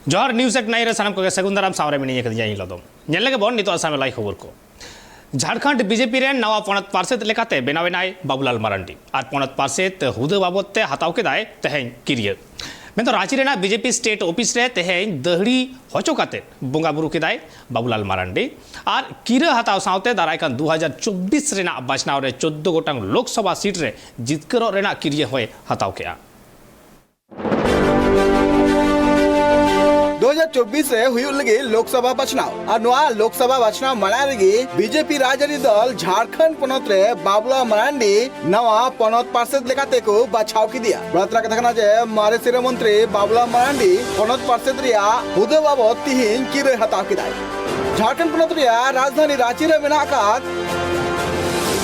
जोहर news eight nine सामान को सगुंदाराम सावरे मिनी के दिया लदम नेले के बोन नितो आसाम लाई खबर को झारखंड बीजेपी रे नवा पणत पार्षद लेकाते बेनावेनाय बाबूलाल मारांडी और पणत पार्षद हुदे बाबते हताव केदाय तेहें किरिया मेन रांची रेना बीजेपी स्टेट ऑफिस रे तेहें दहड़ी हचो काते बोंगा बुरु केदाय बाबूलाल मारांडी और किरा हताव सावते दारायकान 2024 रेना बाचनाव रे 14 गोटांग लोकसभा सीट रे जितकरो रेना किरिया होय हताव केआ 2024 रे हुई लगे लोकसभा बचनाव और नवा लोकसभा बचनाव मना लगे बीजेपी राजनीति दल झारखंड पनत रे बाबूलाल मारांडी नवा पनत पार्षद लेकाते को बचाव की दिया बड़तरा कथा कना जे मारे सिरे मंत्री बाबूलाल मारांडी पनत पार्षद रिया हुदे बाबत तिहिन किरे हताव की दाय झारखंड पनत रिया राजधानी रांची रे मेनाकात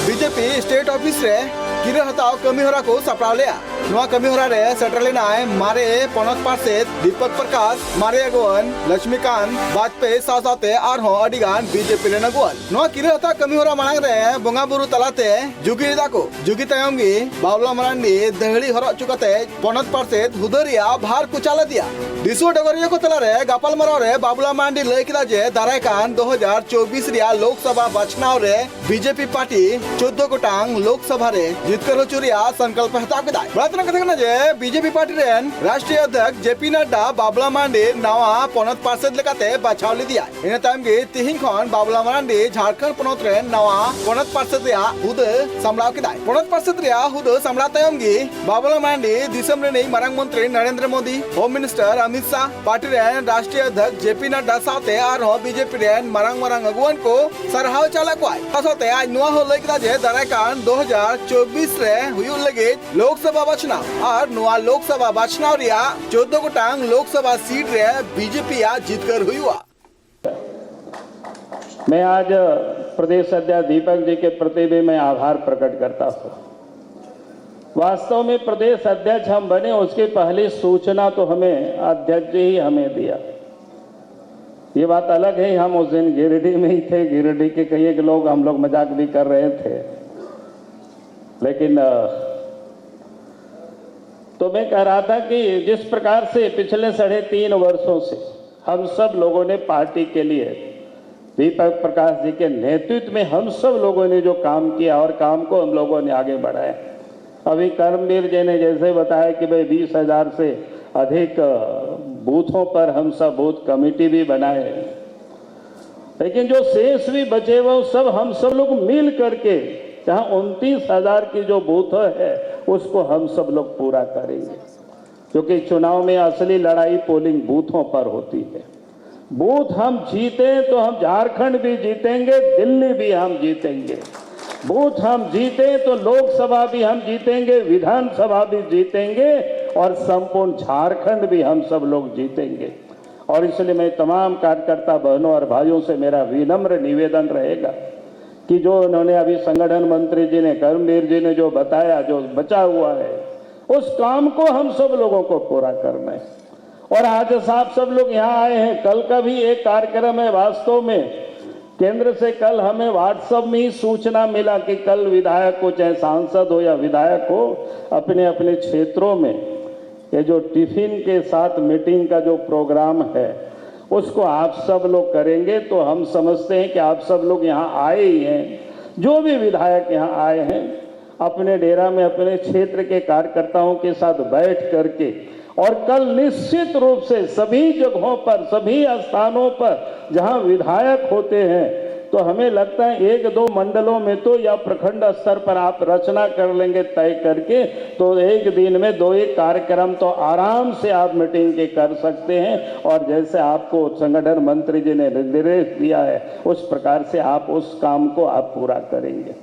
बीजेपी स्टेट ऑफिस रे किरे हताव कमी होरा को सपड़ाव लिया नवा कमी होरा रे सेटरलिनाय मारे पनत पार्षद दीपक प्रकाश मारे अगुवन लक्ष्मीकांत वाजपेयी सावसाते और हो अडिगान बीजेपी रे नगुवन नवा किरे हताव कमी होरा मांग रे बोंगा बुरु तलाते जुगी दाको जुगी तायमगी बाबूलाल मारांडी दहड़ी हरो चुकाते पनत पार्षद हुदरिया भार को चाला दिया दिसो डगरिया को तला रे गापाल मराव रे बाबूलाल मारांडी लय किदा जे दारायकान 2024 रिया लोकसभा बचनाव रे बीजेपी पार्टी 14 गोटांग लोकसभा रे जितकर चुरिया संकल्प हताव केदाय बड़तना कथा जे बीजेपी पार्टी रेन राष्ट्रीय अध्यक्ष जेपी नड्डा बाबूलाल मारांडी नवा पनत पार्षद लेकाते बचाव ली दिया इन टाइम गे तिहिं खन बाबूलाल मारांडी झारखंड पनत रे नवा पनत पार्षद रिया हुदे सामलाव केदाय पनत पार्षद रिया हुदे सामला तायम गे बाबूलाल मारांडी दिसम रे नै मारांग मंत्री Narendra Modi home minister Amit Shah party rain राष्ट्रीय अध्यक्ष जेपी नड्डा साथे और हो बीजेपी रेन मारांग अगुवन को सरहाव चाला को साथे आज नुआ हो लय केदा जे दारायकान 2024 रे हुई लगे लोकसभा बचनाव और नुआ लोकसभा बचनाव रिया 14 गोटांग लोकसभा सीट रे बीजेपी आ जीतकर हुई हुआ। मैं आज प्रदेश अध्यक्ष दीपक जी के प्रति भी मैं आभार प्रकट करता हूँ। वास्तव में प्रदेश अध्यक्ष हम बने उसकी पहली सूचना तो हमें अध्यक्ष जी ही हमें दिया। ये बात अलग है, हम उस दिन गिरिडीह में ही थे, गिरिडीह के कई एक लोग हम लोग मजाक भी कर रहे थे, लेकिन तो मैं कह रहा था कि जिस प्रकार से पिछले 3.5 वर्षों से हम सब लोगों ने पार्टी के लिए दीपक प्रकाश जी के नेतृत्व में हम सब लोगों ने जो काम किया और काम को हम लोगों ने आगे बढ़ाया। अभी कर्मवीर जी ने जैसे बताया कि भाई 20,000 से अधिक बूथों पर हम सब बूथ कमेटी भी बनाए, लेकिन जो शेष भी बचे वो सब हम सब लोग मिल करके जहाँ 29,000 की जो बूथ है उसको हम सब लोग पूरा करेंगे, क्योंकि चुनाव में असली लड़ाई पोलिंग बूथों पर होती है। बूथ हम जीते तो हम झारखंड भी जीतेंगे, दिल्ली भी हम जीतेंगे। बूथ हम जीते तो लोकसभा भी हम जीतेंगे, विधानसभा भी जीतेंगे और संपूर्ण झारखंड भी हम सब लोग जीतेंगे। और इसलिए मैं तमाम कार्यकर्ता बहनों और भाइयों से मेरा विनम्र निवेदन रहेगा कि जो उन्होंने अभी संगठन मंत्री जी ने, कर्मवीर जी ने जो बताया, जो बचा हुआ है, उस काम को हम सब लोगों को पूरा करना है। और आज साहब सब लोग यहाँ आए हैं, कल का भी एक कार्यक्रम है। वास्तव में केंद्र से कल हमें व्हाट्सएप में ही सूचना मिला कि कल विधायक को, चाहे सांसद हो या विधायक हो, अपने अपने क्षेत्रों में ये जो टिफिन के साथ मीटिंग का जो प्रोग्राम है उसको आप सब लोग करेंगे। तो हम समझते हैं कि आप सब लोग यहाँ आए ही हैं, जो भी विधायक यहाँ आए हैं, अपने डेरा में अपने क्षेत्र के कार्यकर्ताओं के साथ बैठ करके और कल निश्चित रूप से सभी जगहों पर, सभी स्थानों पर जहाँ विधायक होते हैं, तो हमें लगता है 1-2 मंडलों में तो या प्रखंड स्तर पर आप रचना कर लेंगे तय करके, तो एक दिन में 2-1 कार्यक्रम तो आराम से आप मीटिंग के कर सकते हैं। और जैसे आपको संगठन मंत्री जी ने निर्देश दिया है उस प्रकार से आप उस काम को आप पूरा करेंगे।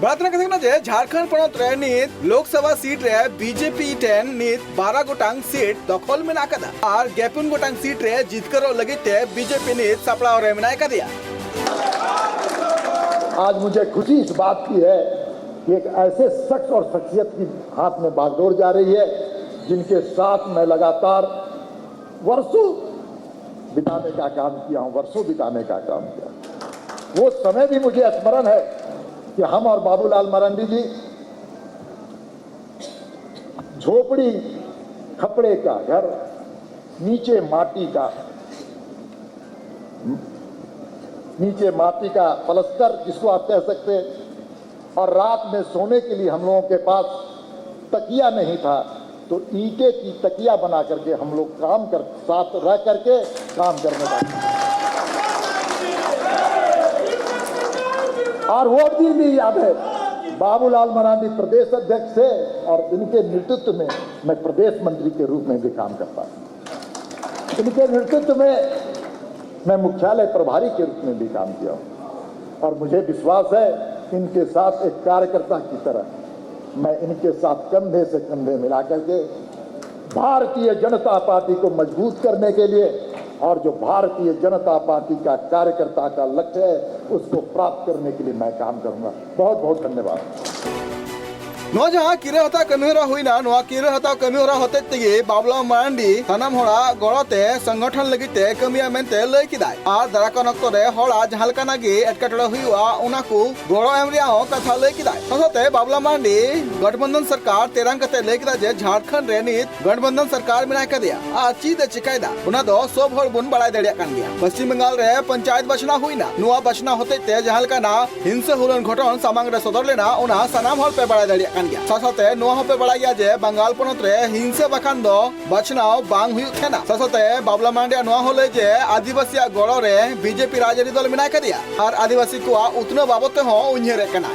झारखंड पनत रे नित लोकसभा सीट रे बीजेपी 10 नित 12 गोटांग सीट दखल में नाकदा और 53 गोटांग सीट रे जीतकर लगिते बीजेपी नित सपड़ा रे में नाकदिया। आज मुझे खुशी इस बात की है कि एक ऐसे शख्स और शख्सियत की हाथ में बागडोर जा रही है जिनके साथ मैं लगातार वर्षों बिताने का काम किया हूं, वर्षों बिताने का काम किया। वो समय भी मुझे स्मरण है कि हम और बाबूलाल मारांडी जी झोपड़ी खपड़े का घर नीचे माटी का पलस्तर जिसको आप कह सकते हैं, और रात में सोने के लिए हम लोगों के पास तकिया नहीं था, तो ईंटे की तकिया बना करके हम लोग साथ रह करके काम करने लगे। और वो दिन भी याद है, बाबूलाल मरांडी प्रदेश अध्यक्ष थे और इनके नेतृत्व में मैं प्रदेश मंत्री के रूप में भी काम करता हूं। इनके नेतृत्व में मैं मुख्यालय प्रभारी के रूप में भी काम किया हूं। और मुझे विश्वास है इनके साथ एक कार्यकर्ता की तरह मैं इनके साथ कंधे से कंधे मिला करके भारतीय जनता पार्टी को मजबूत करने के लिए और जो भारतीय जनता पार्टी का कार्यकर्ता का लक्ष्य है उसको प्राप्त करने के लिए मैं काम करूंगा। बहुत बहुत धन्यवाद। नो जहाँ किरे हता कमी होरा हुईना नोआ किरे हता कमी होरा होते तेगे बाबुलाल मारांडी सानाम होड़ा गड़ते संगठन लगते कमिया मेनते लय किदाय आर दाराकान अक्तो रे होड़ा जहाँ लेकाना गे एटकेटोड़े हुआ उनाकू गड़ो एम रियाओ कथा लय किदाय साथे बाबुलाल मारांडी गठबंधन सरकार तेरां कते लय किदा जे झारखंड रे नित गठबंधन सरकार मेना कदिया आर चीद चिकायदा उना दो सब हर बुन बड़ाय दाड़िया कान गया। पश्चिम बंगाल रे पंचायत बचना हुईना नोआ बचना होते ते जहाँ लेकाना हिंसा हुलन घटन सामांग रे सदर लेना उना सानाम हर पे बड़ाय दाड़िया साथे नुआ होपे बड़ाया जे बंगाल पनत रे हिंसा बखान दो बचनाव बांग हुई खेना साथे बाबुलाल मारांडी नुआ होले जे आदिवासी गड़ो रे बीजेपी राजनीति दल मेना कदिया और आदिवासी को उतनो बाबते हो उन्हें रे कना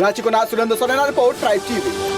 रांची को Surendra Soren report tribe TV.